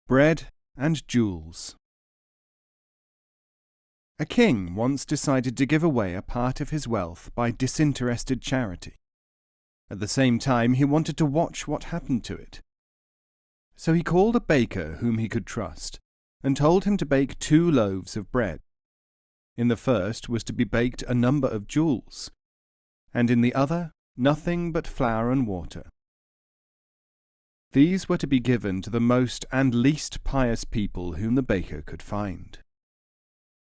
Bread and Jewels. A king once decided to give away a part of his wealth by disinterested charity. At the same time, he wanted to watch what happened to it. So he called a baker whom he could trust, and told him to bake 2 loaves of bread. In the first was to be baked a number of jewels, and in the other nothing but flour and water. These were to be given to the most and least pious people whom the baker could find.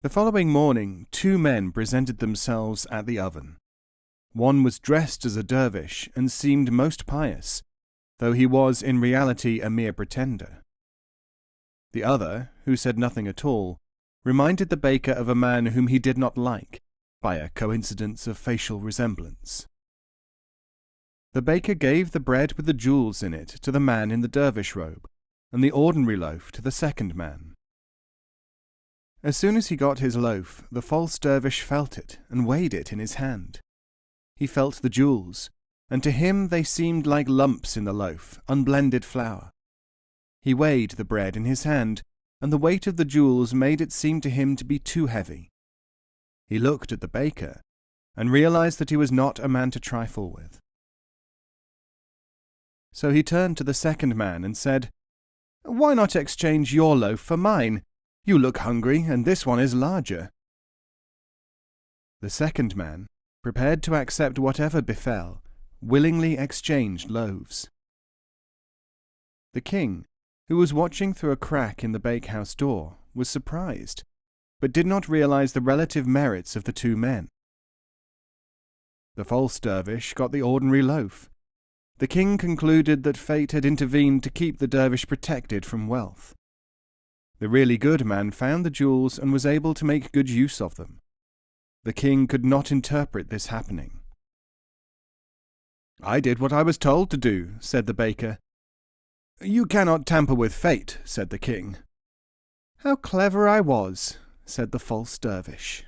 The following morning 2 men presented themselves at the oven. One was dressed as a dervish and seemed most pious, though he was in reality a mere pretender. The other, who said nothing at all, reminded the baker of a man whom he did not like, by a coincidence of facial resemblance. The baker gave the bread with the jewels in it to the man in the dervish robe, and the ordinary loaf to the second man. As soon as he got his loaf, the false dervish felt it and weighed it in his hand. He felt the jewels, and to him they seemed like lumps in the loaf, unblended flour. He weighed the bread in his hand, and the weight of the jewels made it seem to him to be too heavy. He looked at the baker, and realized that he was not a man to trifle with. So he turned to the second man and said, "Why not exchange your loaf for mine? You look hungry, and this one is larger." The second man, prepared to accept whatever befell, willingly exchanged loaves. The king, who was watching through a crack in the bakehouse door, was surprised, but did not realize the relative merits of the 2 men. The false dervish got the ordinary loaf. The king concluded that fate had intervened to keep the dervish protected from wealth. The really good man found the jewels and was able to make good use of them. The king could not interpret this happening. "I did what I was told to do," said the baker. "You cannot tamper with fate," said the king. "How clever I was," said the false dervish.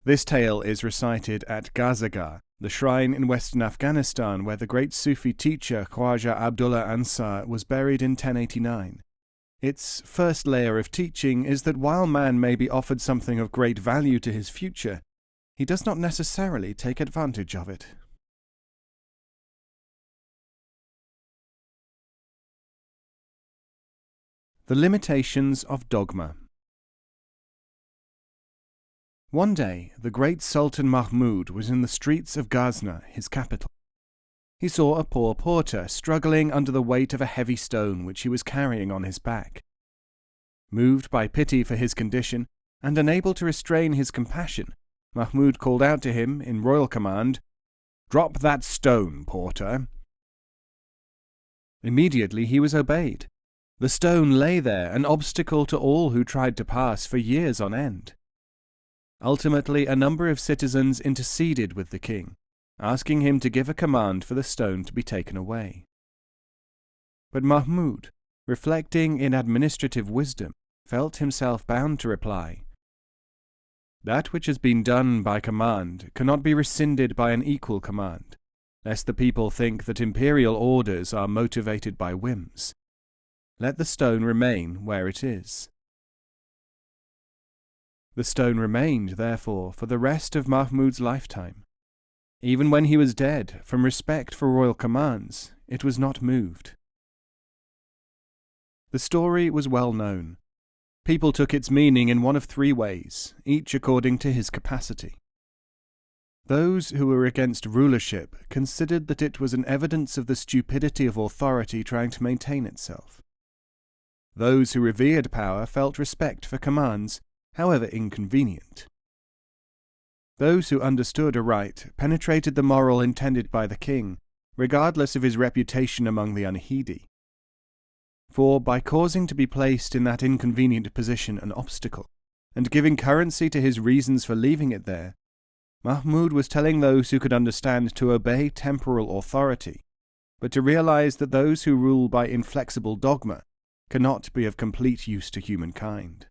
This tale is recited at Ghazagar, the shrine in western Afghanistan where the great Sufi teacher Khwaja Abdullah Ansar was buried in 1089. Its first layer of teaching is that while man may be offered something of great value to his future, he does not necessarily take advantage of it. The limitations of dogma. One day, the great Sultan Mahmud was in the streets of Ghazna, his capital. He saw a poor porter struggling under the weight of a heavy stone which he was carrying on his back. Moved by pity for his condition, and unable to restrain his compassion, Mahmud called out to him in royal command, "Drop that stone, porter." Immediately he was obeyed. The stone lay there, an obstacle to all who tried to pass for years on end. Ultimately, a number of citizens interceded with the king, asking him to give a command for the stone to be taken away. But Mahmud, reflecting in administrative wisdom, felt himself bound to reply, "That which has been done by command cannot be rescinded by an equal command, lest the people think that imperial orders are motivated by whims. Let the stone remain where it is." The stone remained, therefore, for the rest of Mahmud's lifetime. Even when he was dead, from respect for royal commands, it was not moved. The story was well known. People took its meaning in one of 3 ways, each according to his capacity. Those who were against rulership considered that it was an evidence of the stupidity of authority trying to maintain itself. Those who revered power felt respect for commands, however inconvenient. Those who understood aright penetrated the moral intended by the king, regardless of his reputation among the unheedy. For by causing to be placed in that inconvenient position an obstacle, and giving currency to his reasons for leaving it there, Mahmud was telling those who could understand to obey temporal authority, but to realize that those who rule by inflexible dogma cannot be of complete use to humankind.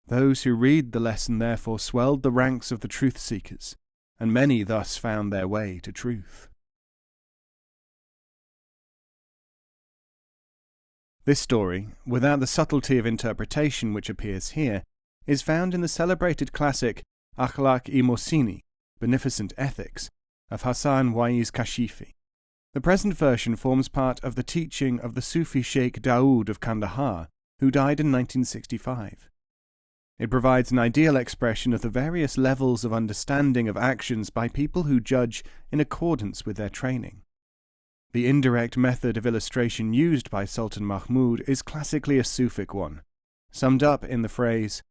Those who read the lesson therefore swelled the ranks of the truth-seekers, and many thus found their way to truth. This story, without the subtlety of interpretation which appears here, is found in the celebrated classic Akhlaq-i Mohsini, Beneficent Ethics, of Hassan Waiz Kashifi. The present version forms part of the teaching of the Sufi Sheikh Daoud of Kandahar, who died in 1965. It provides an ideal expression of the various levels of understanding of actions by people who judge in accordance with their training. The indirect method of illustration used by Sultan Mahmud is classically a Sufic one, summed up in the phrase,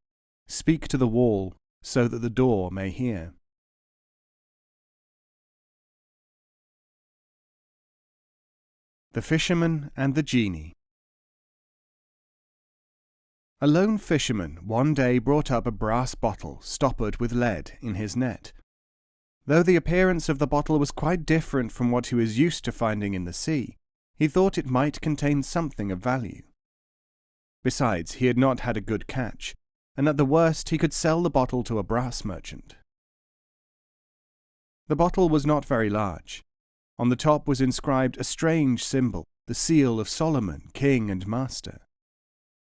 "Speak to the wall so that the door may hear." The Fisherman and the Genie. A lone fisherman one day brought up a brass bottle stoppered with lead in his net. Though the appearance of the bottle was quite different from what he was used to finding in the sea, he thought it might contain something of value. Besides, he had not had a good catch, and at the worst he could sell the bottle to a brass merchant. The bottle was not very large. On the top was inscribed a strange symbol, the seal of Solomon, king and master.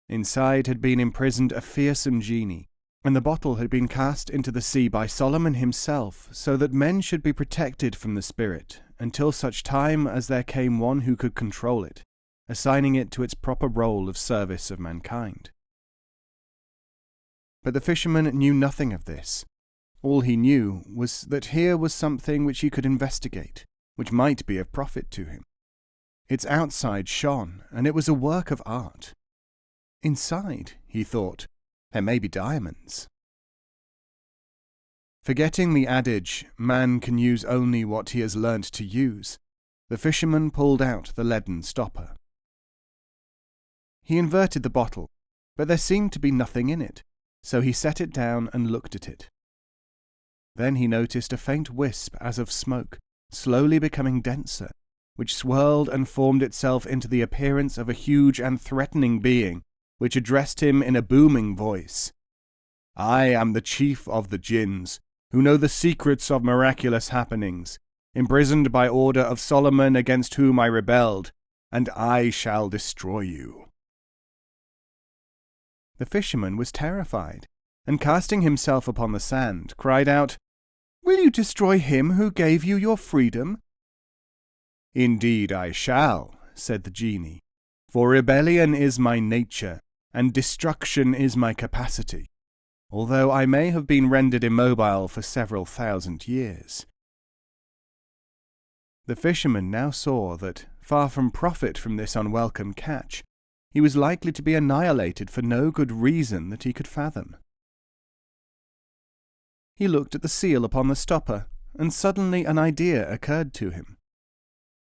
Inside had been imprisoned a fearsome genie, and the bottle had been cast into the sea by Solomon himself, so that men should be protected from the spirit, until such time as there came one who could control it, assigning it to its proper role of service of mankind. But the fisherman knew nothing of this. All he knew was that here was something which he could investigate, which might be of profit to him. Its outside shone, and it was a work of art. Inside, he thought, there may be diamonds. Forgetting the adage, man can use only what he has learnt to use, the fisherman pulled out the leaden stopper. He inverted the bottle, but there seemed to be nothing in it, so he set it down and looked at it. Then he noticed a faint wisp as of smoke, slowly becoming denser, which swirled and formed itself into the appearance of a huge and threatening being, which addressed him in a booming voice. "I am the chief of the jinns, who know the secrets of miraculous happenings, imprisoned by order of Solomon against whom I rebelled, and I shall destroy you." The fisherman was terrified, and casting himself upon the sand, cried out, "Will you destroy him who gave you your freedom?" "Indeed I shall," said the genie, "for rebellion is my nature, and destruction is my capacity, although I may have been rendered immobile for several thousand years." The fisherman now saw that, far from profit from this unwelcome catch, he was likely to be annihilated for no good reason that he could fathom. He looked at the seal upon the stopper, and suddenly an idea occurred to him.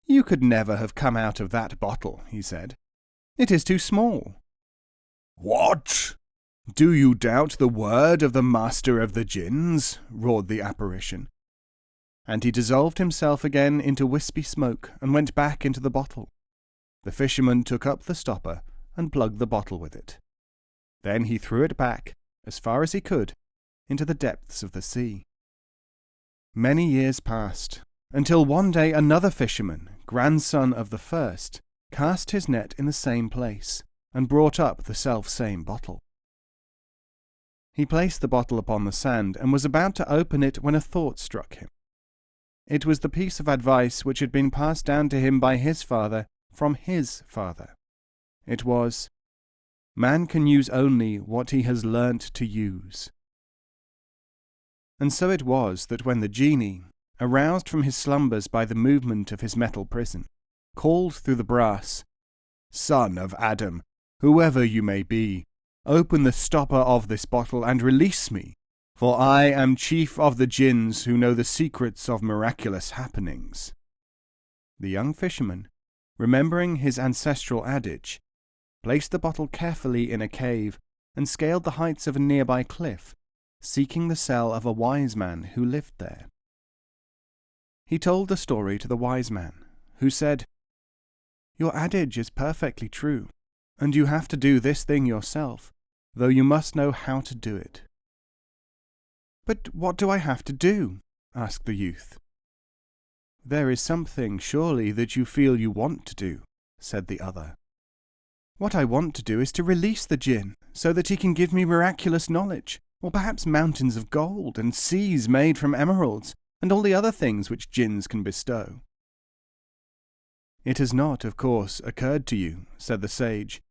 "You could never have come out of that bottle," he said. "It is too small." "What? Do you doubt the word of the master of the jinns?" roared the apparition. And he dissolved himself again into wispy smoke and went back into the bottle. The fisherman took up the stopper and plugged the bottle with it. Then he threw it back, as far as he could, into the depths of the sea. Many years passed, until one day another fisherman, grandson of the first, cast his net in the same place, and brought up the self-same bottle. He placed the bottle upon the sand, and was about to open it when a thought struck him. It was the piece of advice which had been passed down to him by his father from his father. It was, "Man can use only what he has learnt to use." And so it was that when the genie, aroused from his slumbers by the movement of his metal prison, called through the brass, "Son of Adam, whoever you may be, open the stopper of this bottle and release me, for I am chief of the jinns who know the secrets of miraculous happenings." The young fisherman, remembering his ancestral adage, placed the bottle carefully in a cave and scaled the heights of a nearby cliff, seeking the cell of a wise man who lived there. He told the story to the wise man, who said, "Your adage is perfectly true, and you have to do this thing yourself, though you must know how to do it." "But what do I have to do?" asked the youth. "There is something, surely, that you feel you want to do," said the other. What I want to do is to release the djinn, so that he can give me miraculous knowledge, or perhaps mountains of gold and seas made from emeralds, and all the other things which djinns can bestow." "It has not, of course, occurred to you," said the sage,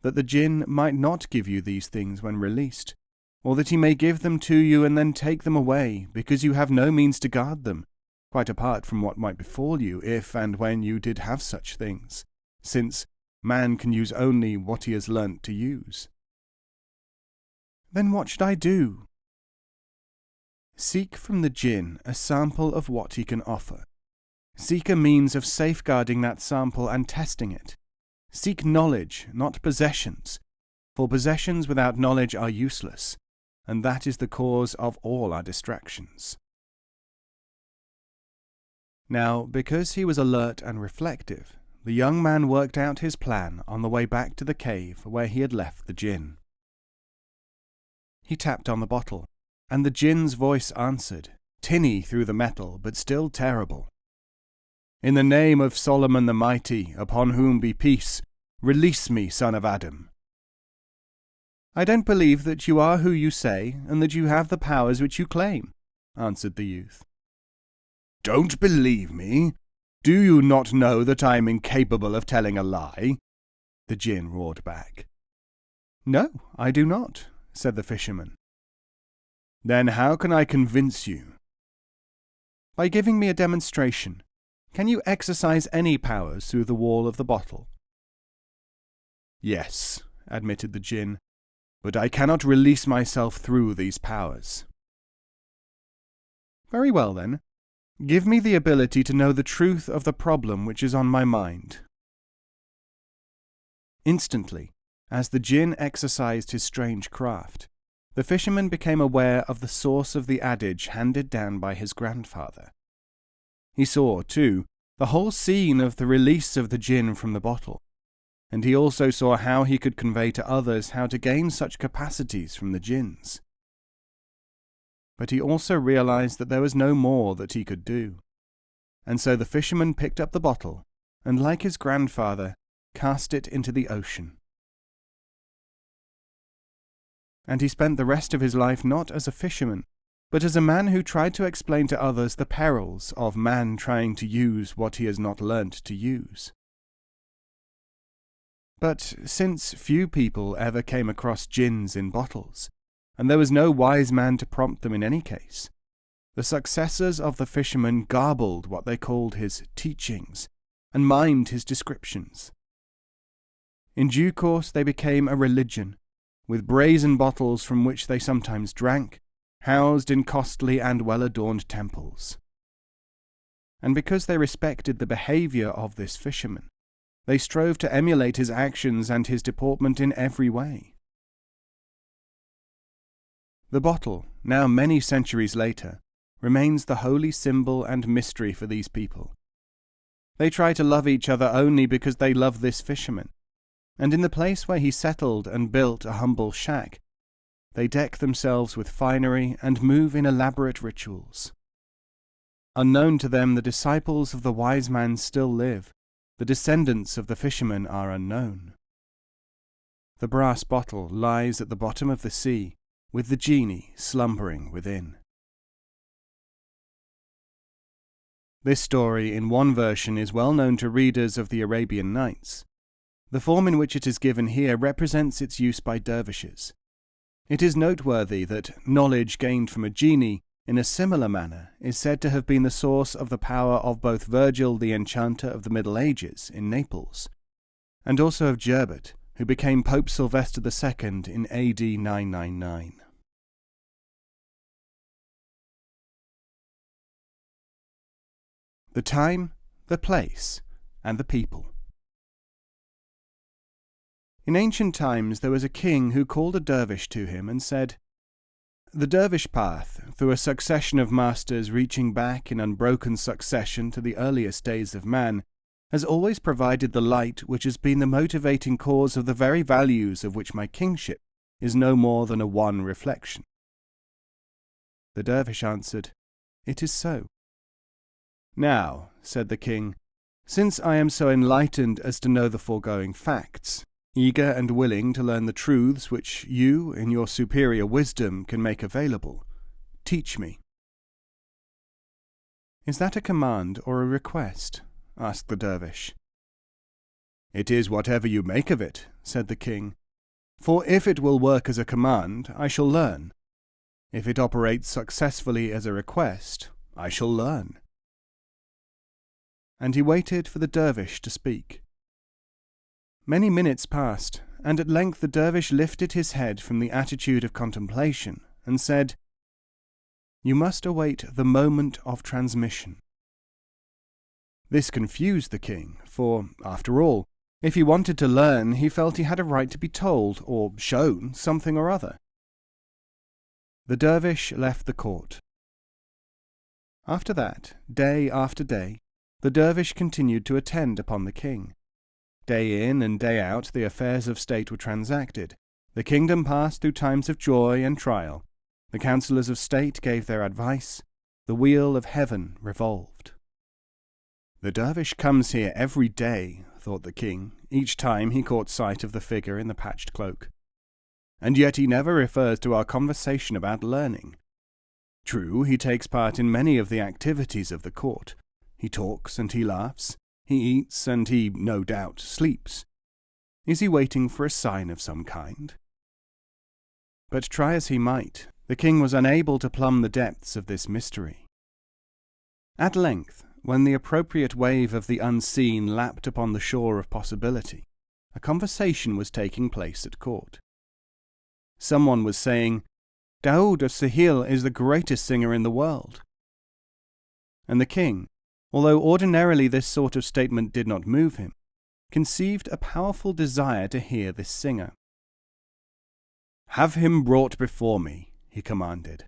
"that the djinn might not give you these things when released, or that he may give them to you and then take them away, because you have no means to guard them, quite apart from what might befall you if and when you did have such things, since man can use only what he has learnt to use." "Then what should I do?" "Seek from the djinn a sample of what he can offer. Seek a means of safeguarding that sample and testing it. Seek knowledge, not possessions, for possessions without knowledge are useless, and that is the cause of all our distractions." Now, because he was alert and reflective, the young man worked out his plan on the way back to the cave where he had left the djinn. He tapped on the bottle, and the djinn's voice answered, tinny through the metal, but still terrible. "In the name of Solomon the Mighty, upon whom be peace, release me, son of Adam." "I don't believe that you are who you say, and that you have the powers which you claim," answered the youth. "Don't believe me? Do you not know that I am incapable of telling a lie?" the djinn roared back. "No, I do not," said the fisherman. "Then how can I convince you?" "By giving me a demonstration. Can you exercise any powers through the wall of the bottle?" "Yes," admitted the djinn, "but I cannot release myself through these powers." "Very well, then. Give me the ability to know the truth of the problem which is on my mind." Instantly, as the djinn exercised his strange craft, the fisherman became aware of the source of the adage handed down by his grandfather. He saw, too, the whole scene of the release of the djinn from the bottle, and he also saw how he could convey to others how to gain such capacities from the djinns. But he also realized that there was no more that he could do, and so the fisherman picked up the bottle, and like his grandfather, cast it into the ocean. And he spent the rest of his life not as a fisherman, but as a man who tried to explain to others the perils of man trying to use what he has not learnt to use. But since few people ever came across djinns in bottles, and there was no wise man to prompt them in any case, the successors of the fisherman garbled what they called his teachings, and mimed his descriptions. In due course they became a religion, with brazen bottles from which they sometimes drank, housed in costly and well-adorned temples. And because they respected the behaviour of this fisherman, they strove to emulate his actions and his deportment in every way. The bottle, now many centuries later, remains the holy symbol and mystery for these people. They try to love each other only because they love this fisherman, and in the place where he settled and built a humble shack, they deck themselves with finery and move in elaborate rituals. Unknown to them, the disciples of the wise man still live. The descendants of the fisherman are unknown. The brass bottle lies at the bottom of the sea, with the genie slumbering within. This story in one version is well known to readers of the Arabian Nights. The form in which it is given here represents its use by dervishes. It is noteworthy that knowledge gained from a genie in a similar manner is said to have been the source of the power of both Virgil the enchanter of the Middle Ages in Naples, and also of Gerbert, who became Pope Sylvester II in AD 999. The time, the place, and the people. In ancient times there was a king who called a dervish to him and said, "The dervish path, through a succession of masters reaching back in unbroken succession to the earliest days of man, has always provided the light which has been the motivating cause of the very values of which my kingship is no more than a one reflection." The dervish answered, "It is so." "Now," said the king, "since I am so enlightened as to know the foregoing facts, eager and willing to learn the truths which you, in your superior wisdom, can make available. Teach me." "Is that a command or a request?" asked the dervish. "It is whatever you make of it," said the king. "For if it will work as a command, I shall learn. If it operates successfully as a request, I shall learn." And he waited for the dervish to speak. Many minutes passed, and at length the dervish lifted his head from the attitude of contemplation and said, "You must await the moment of transmission." This confused the king, for, after all, if he wanted to learn, he felt he had a right to be told, or shown, something or other. The dervish left the court. After that, day after day, the dervish continued to attend upon the king. Day in and day out the affairs of state were transacted. The kingdom passed through times of joy and trial. The councillors of state gave their advice. The wheel of heaven revolved. "The dervish comes here every day," thought the king, each time he caught sight of the figure in the patched cloak. "And yet he never refers to our conversation about learning. True, he takes part in many of the activities of the court. He talks and he laughs. He eats and he, no doubt, sleeps. Is he waiting for a sign of some kind?" But try as he might, the king was unable to plumb the depths of this mystery. At length, when the appropriate wave of the unseen lapped upon the shore of possibility, a conversation was taking place at court. Someone was saying, "Daoud of Sahil is the greatest singer in the world." And the king, although ordinarily this sort of statement did not move him, conceived a powerful desire to hear this singer. "Have him brought before me," he commanded.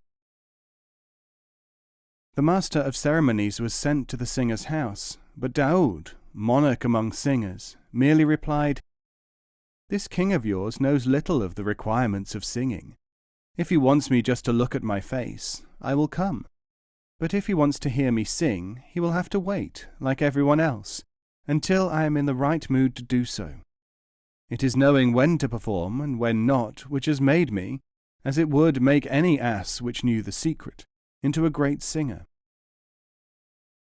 The master of ceremonies was sent to the singer's house, but Daoud, monarch among singers, merely replied, "This king of yours knows little of the requirements of singing. If he wants me just to look at my face, I will come. But if he wants to hear me sing, he will have to wait, like everyone else, until I am in the right mood to do so. It is knowing when to perform and when not which has made me, as it would make any ass which knew the secret, into a great singer."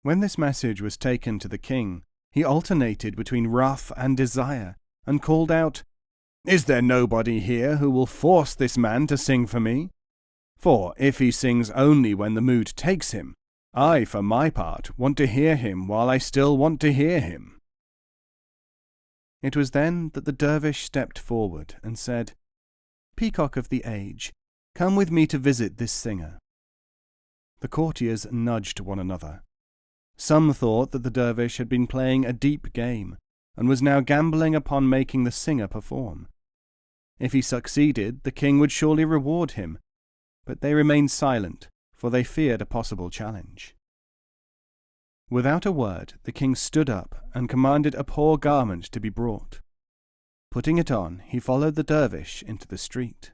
When this message was taken to the king, he alternated between wrath and desire, and called out, "Is there nobody here who will force this man to sing for me? For if he sings only when the mood takes him, I, for my part, want to hear him while I still want to hear him." It was then that the dervish stepped forward and said, "Peacock of the age, come with me to visit this singer." The courtiers nudged one another. Some thought that the dervish had been playing a deep game, and was now gambling upon making the singer perform. If he succeeded, the king would surely reward him, but they remained silent, for they feared a possible challenge. Without a word, the king stood up and commanded a poor garment to be brought. Putting it on, he followed the dervish into the street.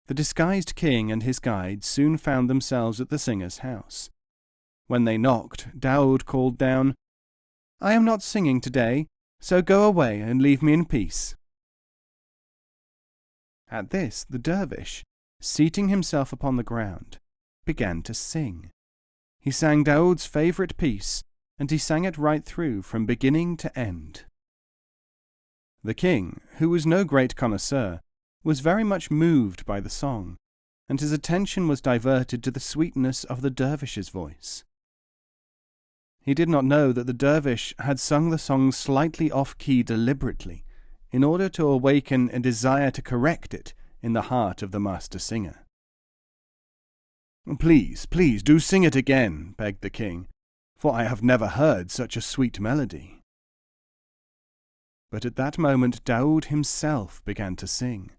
The disguised king and his guide soon found themselves at the singer's house. When they knocked, Daoud called down, "I am not singing today, so go away and leave me in peace." At this, the dervish, seating himself upon the ground, began to sing. He sang Daoud's favourite piece, and he sang it right through from beginning to end. The king, who was no great connoisseur, was very much moved by the song, and his attention was diverted to the sweetness of the dervish's voice. He did not know that the dervish had sung the song slightly off-key deliberately, in order to awaken a desire to correct it in the heart of the master singer. "Please, please, do sing it again," begged the king, "for I have never heard such a sweet melody." But at that moment Daoud himself began to sing.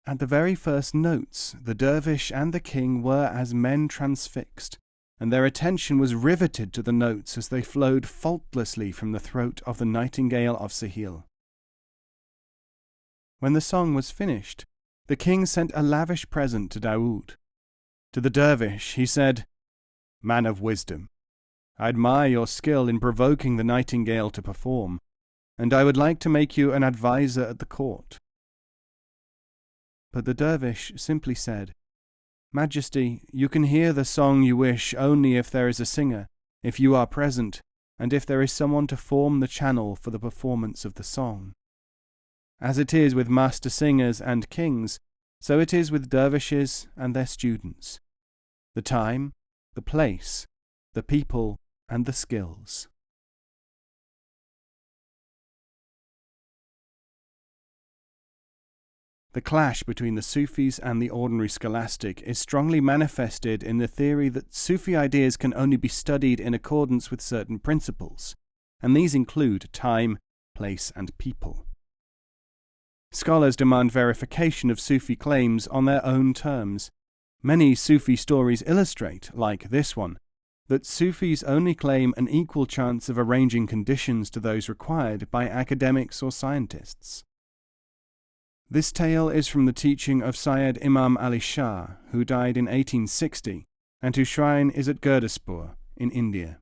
At the very first notes, the dervish and the king were as men transfixed, and their attention was riveted to the notes as they flowed faultlessly from the throat of the nightingale of Sahil. When the song was finished, the king sent a lavish present to Daoud. To the dervish he said, "Man of wisdom, I admire your skill in provoking the nightingale to perform, and I would like to make you an adviser at the court." But the dervish simply said, "Majesty, you can hear the song you wish only if there is a singer, if you are present, and if there is someone to form the channel for the performance of the song. As it is with master singers and kings, so it is with dervishes and their students. The time, the place, the people, and the skills." The clash between the Sufis and the ordinary scholastic is strongly manifested in the theory that Sufi ideas can only be studied in accordance with certain principles, and these include time, place, and people. Scholars demand verification of Sufi claims on their own terms. Many Sufi stories illustrate, like this one, that Sufis only claim an equal chance of arranging conditions to those required by academics or scientists. This tale is from the teaching of Syed Imam Ali Shah, who died in 1860, and whose shrine is at Gurdaspur in India.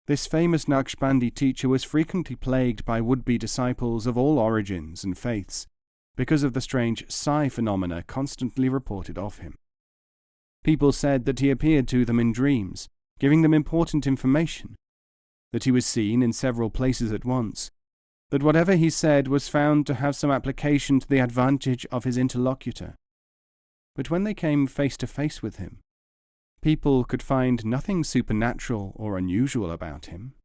This famous Naqshbandi teacher was frequently plagued by would-be disciples of all origins and faiths, because of the strange psi phenomena constantly reported of him. People said that he appeared to them in dreams, giving them important information, that he was seen in several places at once, that whatever he said was found to have some application to the advantage of his interlocutor. But when they came face to face with him, people could find nothing supernatural or unusual about him.